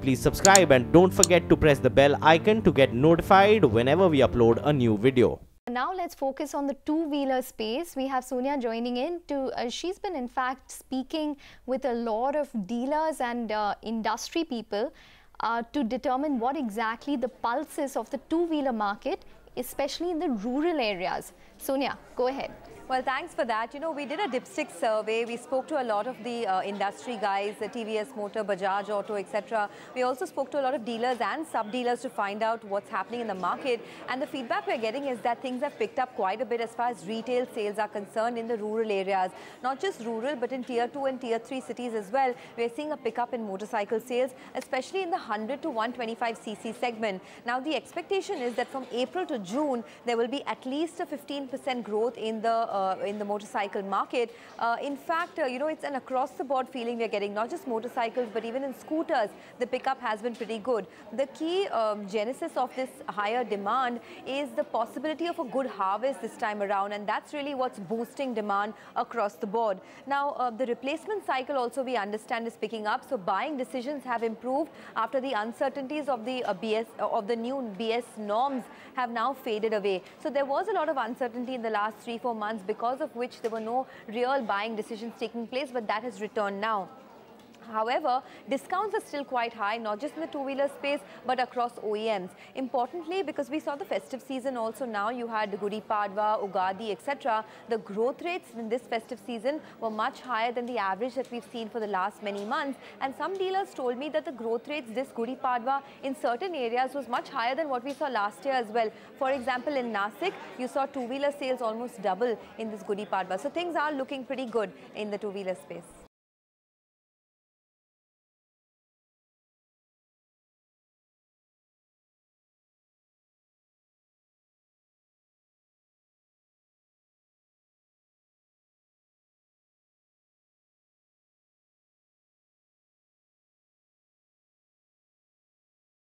please subscribe and don't forget to press the bell icon to get notified whenever we upload a new video. Now let's focus on the two-wheeler space. We have Sonia joining in. She's been in fact speaking with a lot of dealers and industry people to determine what exactly the pulse is of the two-wheeler market, especially in the rural areas. Sonia, go ahead. Well, thanks for that. You know, we did a dipstick survey. We spoke to a lot of the industry guys, the TVS Motor, Bajaj Auto, etc. We also spoke to a lot of dealers and sub-dealers to find out what's happening in the market. And the feedback we're getting is that things have picked up quite a bit as far as retail sales are concerned in the rural areas. Not just rural, but in Tier 2 and Tier 3 cities as well. We're seeing a pickup in motorcycle sales, especially in the 100 to 125cc segment. Now, the expectation is that from April to June, there will be at least a 15% growth in the motorcycle market. In fact, you know, it's an across-the-board feeling we're getting, not just motorcycles, but even in scooters, the pickup has been pretty good. The key genesis of this higher demand is the possibility of a good harvest this time around, and that's really what's boosting demand across the board. Now, the replacement cycle also, we understand, is picking up, so buying decisions have improved after the uncertainties of the of the new BS norms have now faded away. So there was a lot of uncertainty in the last 3-4 months, because of which there were no real buying decisions taking place, but that has returned now. However, discounts are still quite high, not just in the two-wheeler space, but across OEMs. Importantly, because we saw the festive season also now, you had Gudi Padwa, Ugadi, etc. The growth rates in this festive season were much higher than the average that we've seen for the last many months. And some dealers told me that the growth rates this Gudi Padwa in certain areas was much higher than what we saw last year as well. For example, in Nasik, you saw two-wheeler sales almost double in this Gudi Padwa. So things are looking pretty good in the two-wheeler space.